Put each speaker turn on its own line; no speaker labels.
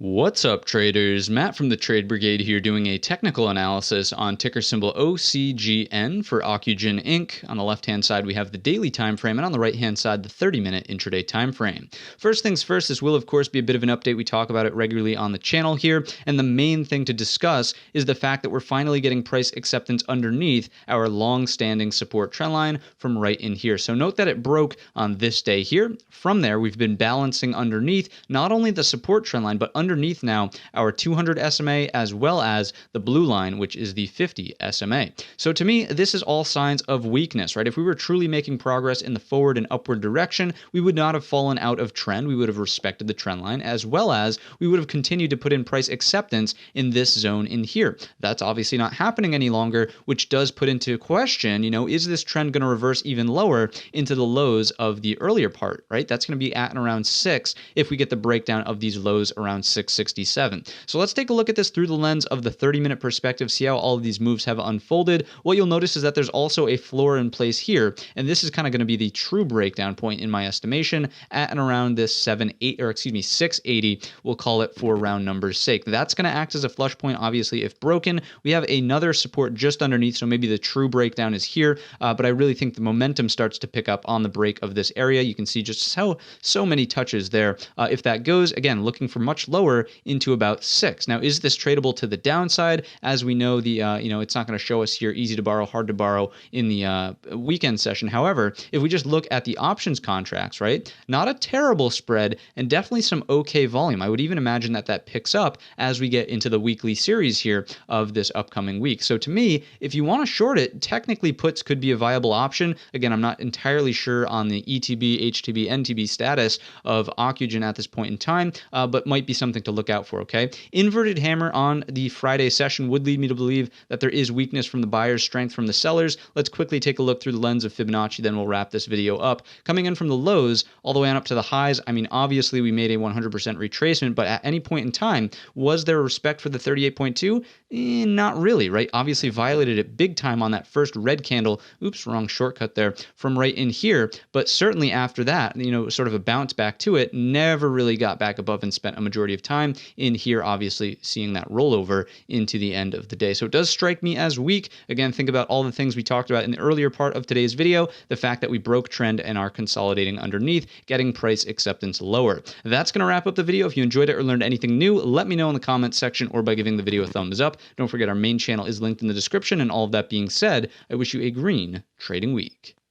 What's up, traders? Matt from the Trade Brigade here doing a technical analysis on ticker symbol OCGN for Ocugen Inc. On the left-hand side, we have the daily time frame, and on the right-hand side, the 30-minute intraday time frame. First things first, this will, of course, be a bit of an update. We talk about it regularly on the channel here, and the main thing to discuss is the fact that we're finally getting price acceptance underneath our long-standing support trend line from right in here. So note that it broke on this day here. From there, we've been balancing underneath not only the support trend line, but underneath now our 200 SMA as well as the blue line, which is the 50 SMA. So to me, this is all signs of weakness, right? If we were truly making progress in the forward and upward direction, we would not have fallen out of trend. We would have respected the trend line, as well as we would have continued to put in price acceptance in this zone in here. That's obviously not happening any longer, which does put into question, is this trend going to reverse even lower into the lows of the earlier part, right? That's going to be at and around 6 if we get the breakdown of these lows around 667. So let's take a look at this through the lens of the 30-minute perspective, see how all of these moves have unfolded. What you'll notice is that there's also a floor in place here, and this is kind of going to be the true breakdown point in my estimation at and around this 680, we'll call it for round numbers sake. That's going to act as a flush point, obviously, if broken. We have another support just underneath, so maybe the true breakdown is here, but I really think the momentum starts to pick up on the break of this area. You can see just so many touches there. If that goes, again, looking for much lower into about 6. Now, is this tradable to the downside? As we know, it's not going to show us here easy to borrow, hard to borrow in the weekend session. However, if we just look at the options contracts, right, not a terrible spread and definitely some okay volume. I would even imagine that picks up as we get into the weekly series here of this upcoming week. So to me, if you want to short it, technically puts could be a viable option. Again, I'm not entirely sure on the ETB, HTB, NTB status of Ocugen at this point in time, but might be something to look out for, okay? Inverted hammer on the Friday session would lead me to believe that there is weakness from the buyers, strength from the sellers. Let's quickly take a look through the lens of Fibonacci, then we'll wrap this video up. Coming in from the lows all the way on up to the highs, I mean, obviously we made a 100% retracement, but at any point in time, was there a respect for the 38.2? Not really, right? Obviously violated it big time on that first red candle. Oops, wrong shortcut there from right in here. But certainly after that, sort of a bounce back to it, never really got back above and spent a majority of time in here, obviously seeing that rollover into the end of the day. So it does strike me as weak. Again, think about all the things we talked about in the earlier part of today's video, the fact that we broke trend and are consolidating underneath, getting price acceptance lower. That's going to wrap up the video. If you enjoyed it or learned anything new, let me know in the comments section or by giving the video a thumbs up. Don't forget our main channel is linked in the description, and all of that being said, I wish you a green trading week.